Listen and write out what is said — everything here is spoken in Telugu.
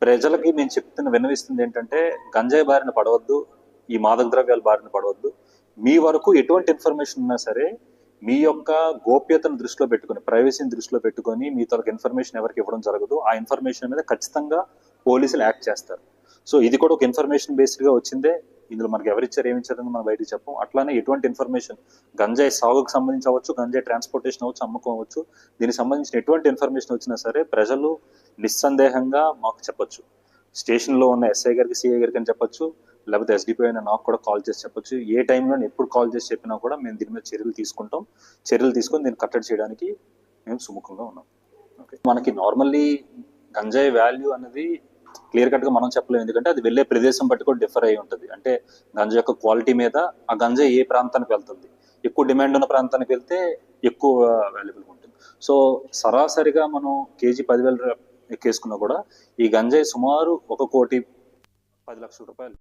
ప్రజలకి నేను విన్నవిస్తుంది ఏంటంటే, గంజాయి బారిన పడవద్దు, ఈ మాదక ద్రవ్యాల బారిన పడవద్దు. మీ వరకు ఎటువంటి ఇన్ఫర్మేషన్ ఉన్నా సరే, మీ యొక్క గోప్యతను దృష్టిలో పెట్టుకొని, ప్రైవసీని దృష్టిలో పెట్టుకొని, మీ తరపు ఇన్ఫర్మేషన్ ఎవరికి ఇవ్వడం జరగదు. ఆ ఇన్ఫర్మేషన్ మీద ఖచ్చితంగా పోలీసులు యాక్ట్ చేస్తారు. సో ఇది కూడా ఒక ఇన్ఫర్మేషన్ బేస్డ్గా వచ్చిందే. ఇందులో మనకి ఎవరిచ్చారు ఏమిచ్చారని మనం బయటకు చెప్పం. అట్లానే ఎటువంటి ఇన్ఫర్మేషన్ గంజాయి సాగుకు సంబంధించి అవ్వచ్చు, గంజాయి ట్రాన్స్పోర్టేషన్ అవ్వచ్చు, అమ్మకం అవ్వచ్చు, దీనికి సంబంధించిన ఎటువంటి ఇన్ఫర్మేషన్ వచ్చినా సరే ప్రజలు నిస్సందేహంగా మాకు చెప్పొచ్చు. స్టేషన్లో ఉన్న ఎస్ఐ గారికి, సిఐ గారికి అని చెప్పొచ్చు, లేకపోతే ఎస్డిపి అయినా నాకు కూడా కాల్ చేసి చెప్పొచ్చు. ఏ టైంలో ఎప్పుడు కాల్ చేసి చెప్పినా కూడా మేము దీని మీద చర్యలు తీసుకుంటాం. చర్యలు తీసుకొని దీన్ని కట్టడి చేయడానికి మేము సుముఖంగా ఉన్నాం. ఓకే, మనకి నార్మల్లీ గంజాయి వాల్యూ అనేది క్లియర్ కట్గా మనం చెప్పలేము, ఎందుకంటే అది వెళ్ళే ప్రదేశం బట్టి కూడా డిఫర్ అయి ఉంటుంది. అంటే గంజా యొక్క క్వాలిటీ మీద ఆ గంజా ఏ ప్రాంతానికి వెళ్తుంది, ఎక్కువ డిమాండ్ ఉన్న ప్రాంతానికి వెళ్తే ఎక్కువ వాల్యుబుల్గా ఉంటుంది. సో సరాసరిగా మనం కేజీ 10,000 ఎక్కేసుకున్నా కూడా ఈ గంజాయి సుమారు 1,10,00,000 రూపాయలు.